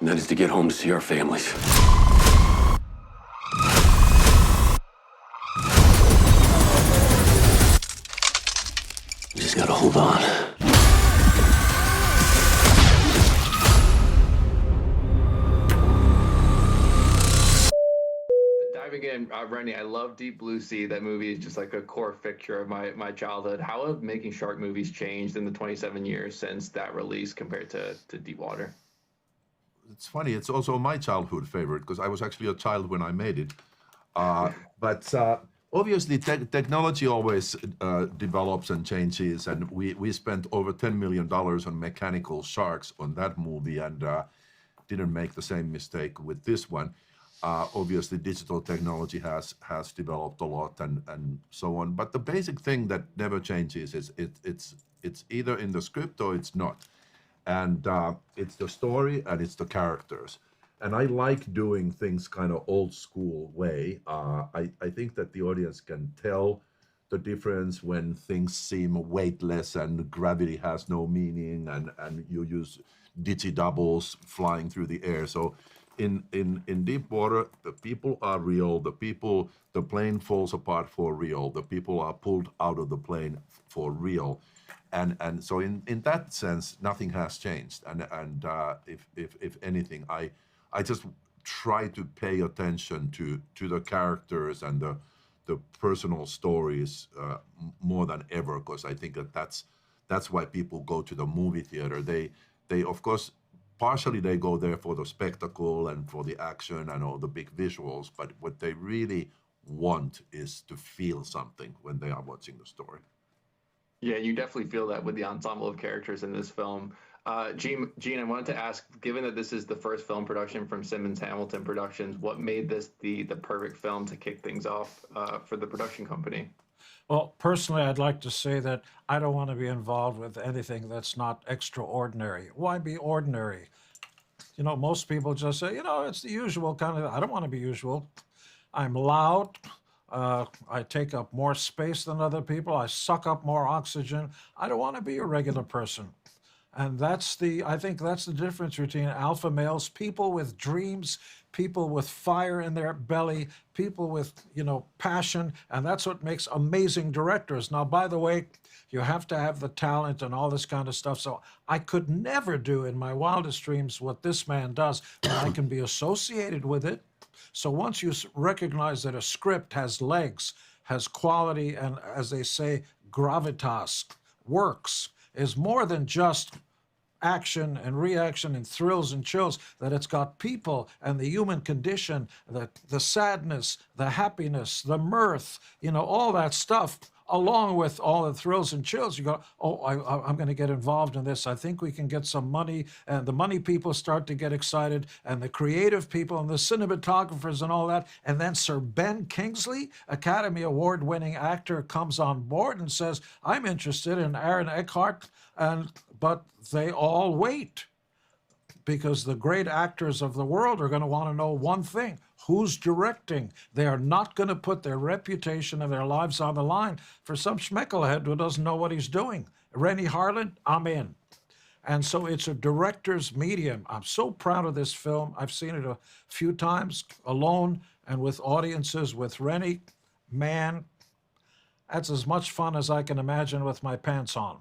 And that is to get home to see our families. You just gotta hold on. Diving in, Renny, I love Deep Blue Sea. That movie is just like a core fixture of my childhood. How have making shark movies changed in the 27 years since that release compared to Deepwater? It's funny. It's also my childhood favorite because I was actually a child when I made it. But obviously, technology always develops and changes, and we spent over $10 million on mechanical sharks on that movie, and didn't make the same mistake with this one. Obviously, digital technology has developed a lot, and so on. But the basic thing that never changes is it's either in the script or it's not, and it's the story and it's the characters. And I like doing things kind of old school way. I think that the audience can tell the difference when things seem weightless and gravity has no meaning, and you use digi-doubles flying through the air. So in deep water, the people are real. The plane falls apart for real. The people are pulled out of the plane for real. And so in that sense, nothing has changed. And if anything, I just try to pay attention to the characters and the personal stories more than ever, because I think that's why people go to the movie theater. They of course, partially they go there for the spectacle and for the action and all the big visuals, but what they really want is to feel something when they are watching the story. Yeah, you definitely feel that with the ensemble of characters in this film. Gene, I wanted to ask, given that this is the first film production from Simmons Hamilton Productions, what made this the perfect film to kick things off for the production company? Well, personally, I'd like to say that I don't want to be involved with anything that's not extraordinary. Why be ordinary? You know, most people just say, you know, it's the usual kind of. I don't want to be usual. I'm loud. I take up more space than other people. I suck up more oxygen. I don't want to be a regular person. And I think that's the difference between alpha males, people with dreams, people with fire in their belly, people with, passion. And that's what makes amazing directors. Now, by the way, you have to have the talent and all this kind of stuff. So I could never do in my wildest dreams what this man does, but I can be associated with it. So once you recognize that a script has legs, has quality, and as they say, gravitas, works, is more than just action and reaction and thrills and chills, that it's got people and the human condition, the sadness, the happiness, the mirth, all that stuff, along with all the thrills and chills. You go, oh, I'm going to get involved in this. I think we can get some money. And the money people start to get excited, and the creative people and the cinematographers and all that. And then Sir Ben Kingsley, Academy Award-winning actor, comes on board and says, I'm interested in Aaron Eckhart. But they all wait, because the great actors of the world are going to want to know one thing: who's directing? They are not going to put their reputation and their lives on the line for some schmecklehead who doesn't know what he's doing. Renny Harlin, I'm in. And so it's a director's medium. I'm so proud of this film. I've seen it a few times alone and with audiences with Renny. Man, that's as much fun as I can imagine with my pants on.